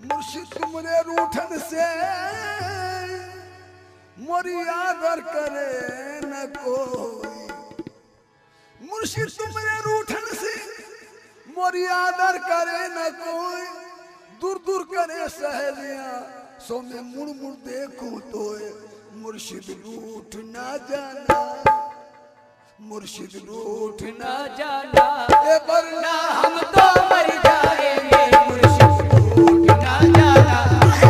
मुर्शिद तुमरे रूठन से मोरी आदर करे न कोई। मुर्शिद तुमरे रूठन से मोरी आदर करे न कोई। दूर दूर करे सहेलियां सो मैं मुड़ मुड़ देखूं तो मुर्शिद रूठ ना जाना, मुर्शिद रूठ ना जाना, वरना हम तो मर जाएंगे। मुर्शिद रूठ ना जाना,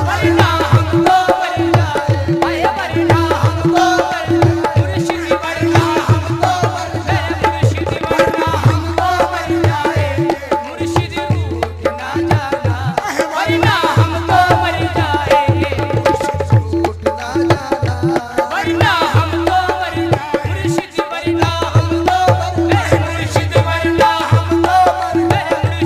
वरना हम तो मर जाएंगे, वरना हम तो मर जाएंगे। मुर्शिद वरना हम तो मर जाएंगे, मुर्शिद वरना हम तो मर जाएंगे। मुर्शिद रूठ ना जाना, वरना हम तो मर जाएंगे। मुर्शिद रूठ ना जाना, वरना हम तो मर जाएंगे। मुर्शिद वरना हम तो मर जाएंगे, मुर्शिद वरना हम तो मर जाएंगे।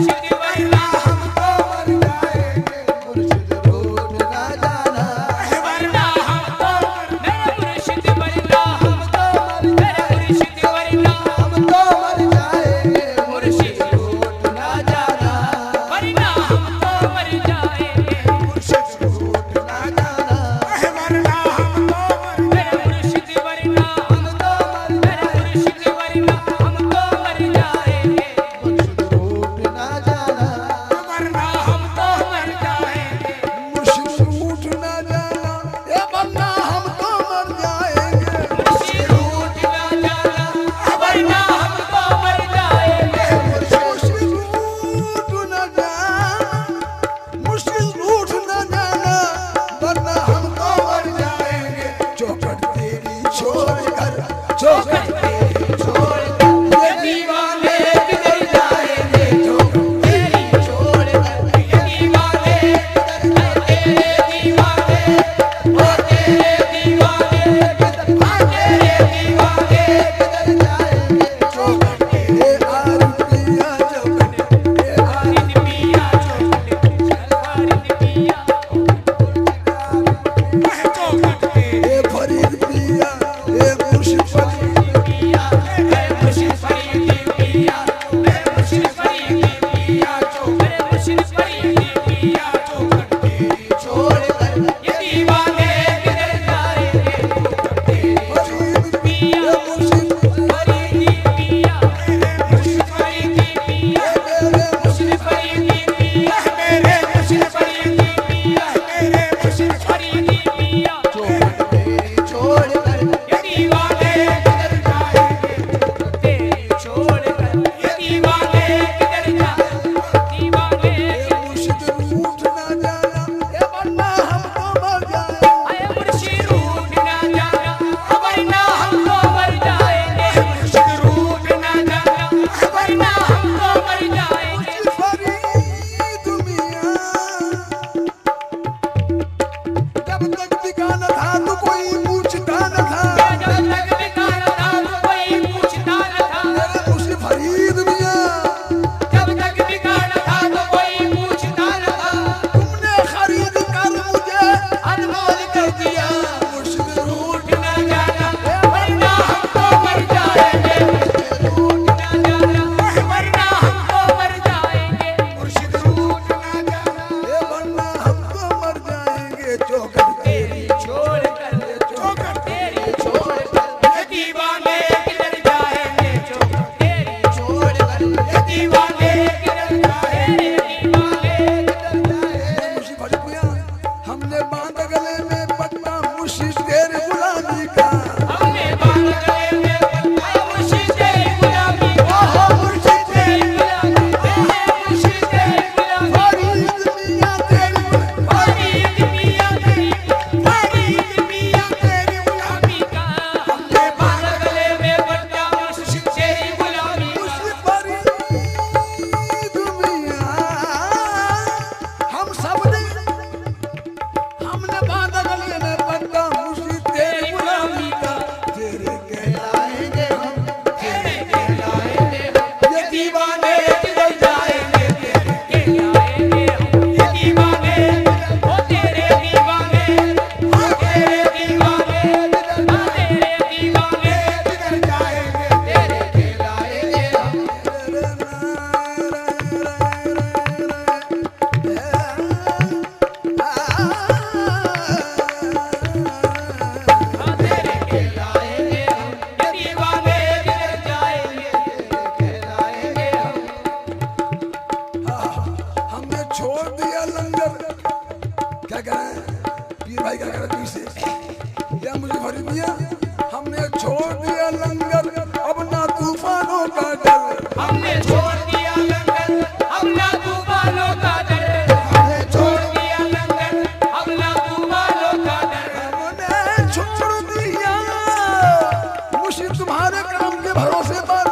भरोसे पर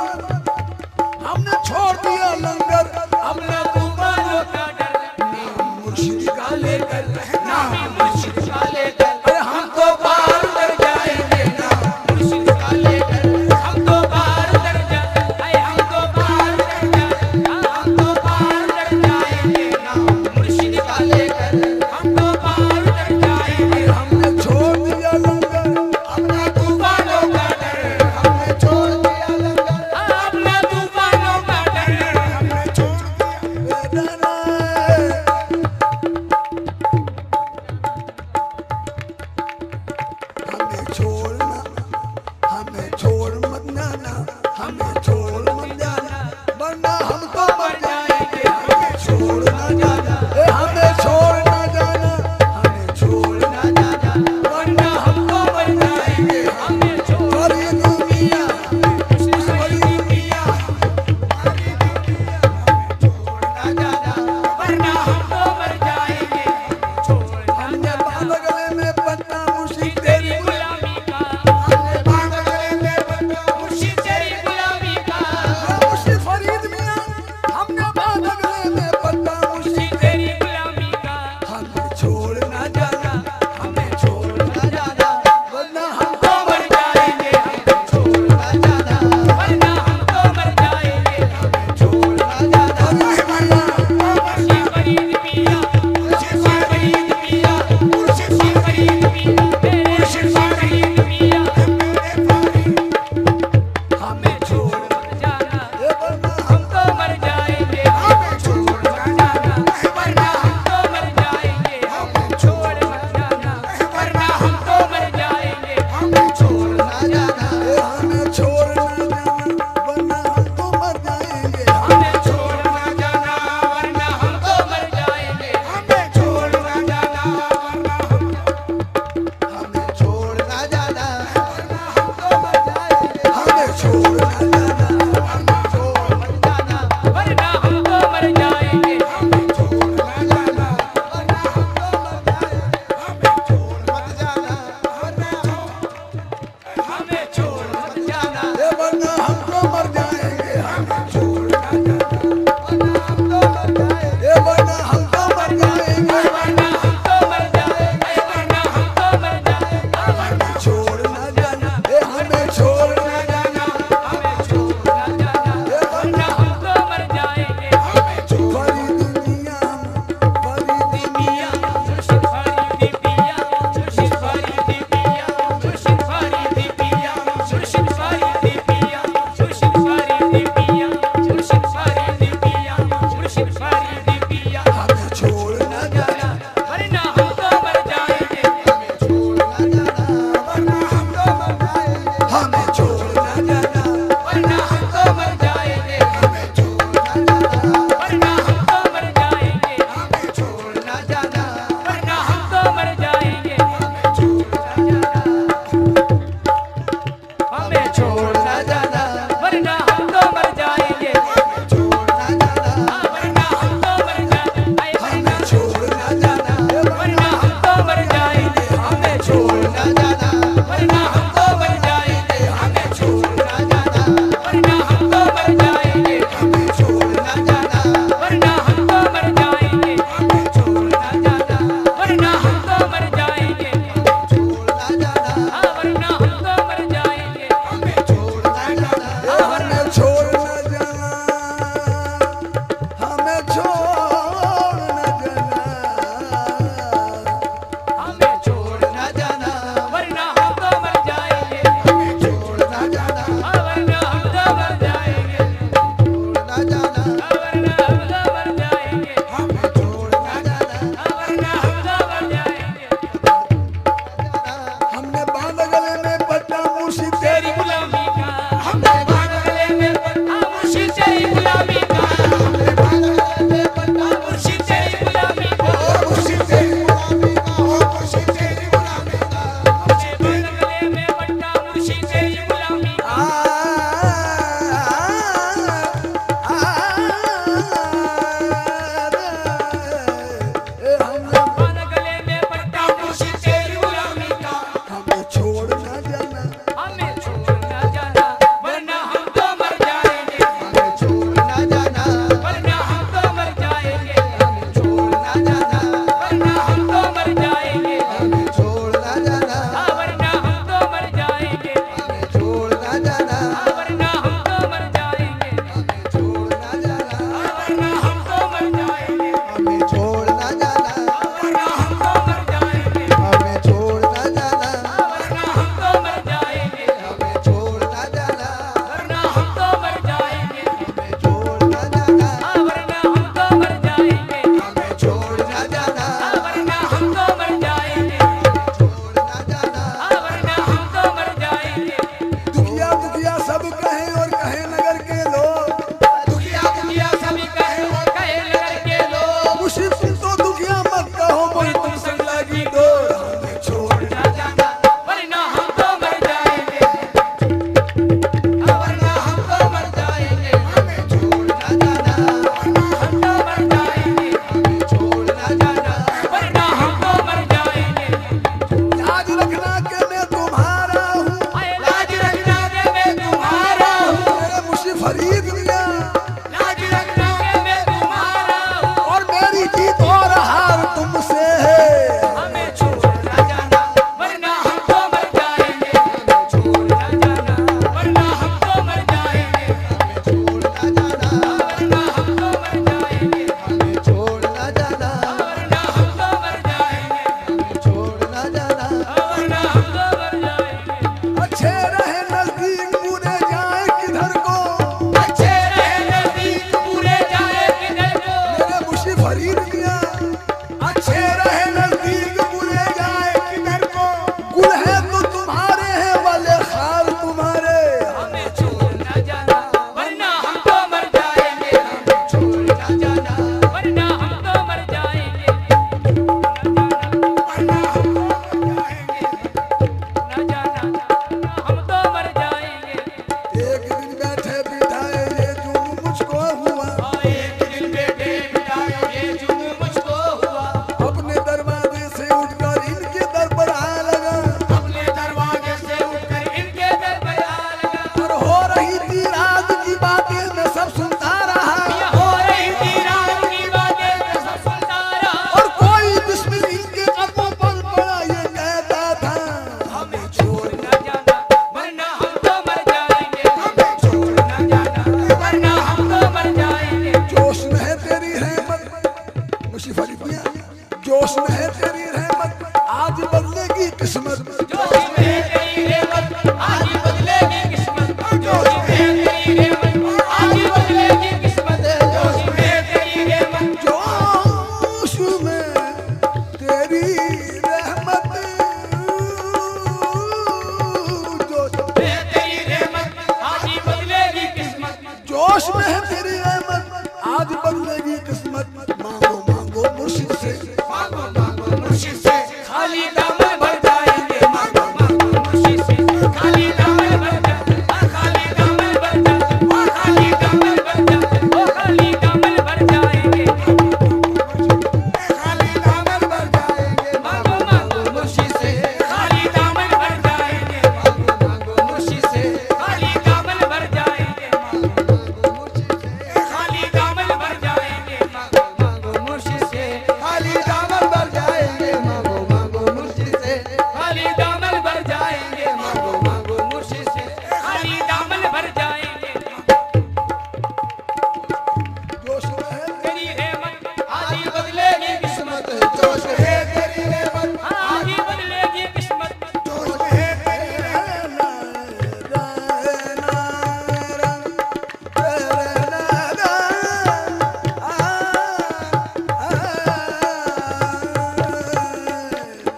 हमने छोड़ दिया लंगर, अपना तूफानों का डर, मुर्शिद का लेकर रहना, मुर्शिद का लेकर अरे हम तो पार कर जाएंगे ना, मुर्शिद का लेकर हम तो पार कर जाए, हम तो पार कर जाए, हम तो पार कर जाएंगे ना, मुर्शिद का लेकर हम तो पार कर जाएंगे। हमने छोड़ दिया लंगर, अपना तूफानों का डर, हमने छोड़ दिया लंगर, फरीद मियां लाज रखना के मैं तुम्हारा हूँ, और मेरी जीत और हार तुमसे है। हमें छोड़ ना जाना वरना हम तो मर जाएंगे, हमें छोड़ ना जाना वरना हम तो मर जाएंगे, हमें छोड़ ना जाना, वरना हम तो मर जाएंगे, हमें छोड़ ना जाना, वरना हम तो मर जाएंगे, हमें छोड़ ना जाना। वरना हम तो मर जाएंगे। अच्छे रहे नजदीक बुरे जाए किधर को, अच्छे रहे नजदीक पूरे जाए किधर को, मेरे मुशी फरीद मियां अच्छे रहे नजदीक बुरे जाए किधर को। गुल है तो तुम्हारे हैं वाले खाल तुम्हारे, हमें छोड़ ना जाना वरना हम तो मर जाएंगे, हमें छोड़ ना जाना वरना हम तो मर जाएंगे, वरना हम तो मर जाएंगे, ना जाना हम तो मर जाएंगे। एक दिन बैठे बिठाए ये जुल्म मुझको हुआ, एक दिन बेटे बिठाए ये जुल्म मुझको हुआ, अपने दरवाजे से उठकर इनके दर पर आ लगा, अपने दरवाजे से उठकर इनके दर पर आ लगा, और हो रही थी रात की बातें मैं सब सुनता रहा, ये हो रही थी रात की बातें मैं सब सुनता रहा, और कोई बिस्मिल इनके कदमों पर पड़ा ये कहता था, हमें छोड़ ना जाना वरना हम तो मर जाएंगे, हमें छोड़ ना जाना वरना हम तो मर जाएंगे। जोश में है तेरी रहमत मुशी फरीद मियां, जोश में है तेरी रहमत आज बदलेगी किस्मत, जोश में है तेरी रहमत आज ही बदलेगी किस्मत, जोश में है तेरी रहमत आज ही बदलेगी किस्मत, जोश में है तेरी रहमत, जोश में तेरी रहमत, जोश है तेरी रहमत आज ही बदलेगी किस्मत, जोश में है तेरी रहमत आज बदलेगी किस्मत। मांगो मांगो मुर्शिद से, मांगो मांगो मुर्शिद से खाली दामन भर जाएंगे, मांगो मांगो मुर्शिद से खाली दामन भर जाए, खाली दामन भर जाए, ओ खाली दामन भर जाए, ओ खाली दामन भर जाएंगे, खाली दामन भर जाएंगे, मांगो मांगो मुर्शिद से खाली दामन भर जाएंगे, मांगो मांगो मुर्शिद से, खाली दामन भर जाएंगे, मांगो मुर्शिद से, खाली दामन भर जाएंगे, मांगो मांगो मुर्शिद से खाली दामन भर जाएंगे, मांगो मांगो मुर्शिद से, खाली दामन भर जाएंगे, मांगो मांगो मुर्शिद से खाली दामन भर जाएंगे। जोश में है तेरी रहमत आज ही बदलेगी किस्मत, जोश है तेरी रहमत, आज ही बदलेगी किस्मत, जोश है तेरी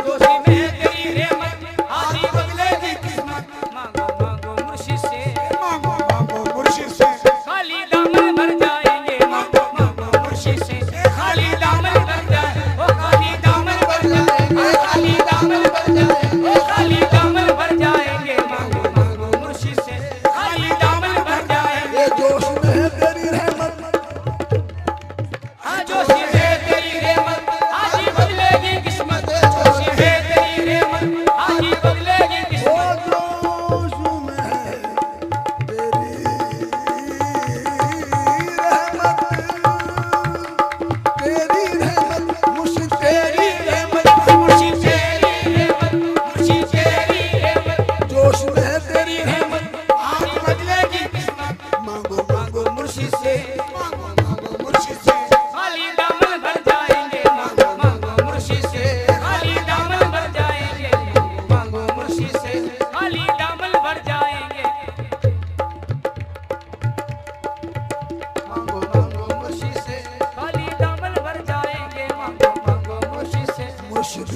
जोशी में है तेरी रहमत आज ही बदलेगी किस्मत, मांगो मांगो मुर्शिद से मांगो मांगो मुर्शिद से, खाली दामन भर जाएंगे, मांगो मांगो मुर्शिद से खाली दामन भर जाए, ओ खाली दामन भर जाएंगे, खाली दामन भर जाए, ओ खाली दामन भर जाएंगे, मांगो मांगो मुर्शिद से खाली दामन भर जाएंगे। ये जोश में है तेरी रहमत, हाँ जोशी है तेरी रहमत आज ही बदलेगी किस्मत, जोशी है तेरी रहमत आज ही बदलेगी ओ किस्मत, जोश में है तेरी रहमत मुर्शिद तेरी रहमत, मुर्शिद तेरी रहमत, मुर्शिद तेरी रहमत, जोश में है तेरी रहमत आज ही बदलेगी किस्मत, मांगो मांगो मुर्शिद से, मांगो मांगो मुर्शिद से, खाली दामन भर जाएंगे, मांगो मांगो मुर्शिद से खाली दामन भर जाएंगे, मांगो मुर्शिद से खाली दामन भर जाएंगे, मांगो मांगो मुर्शिद से, खाली दामन भर जाएंगे, मांगो मांगो मुर्शिद से मुर्शिद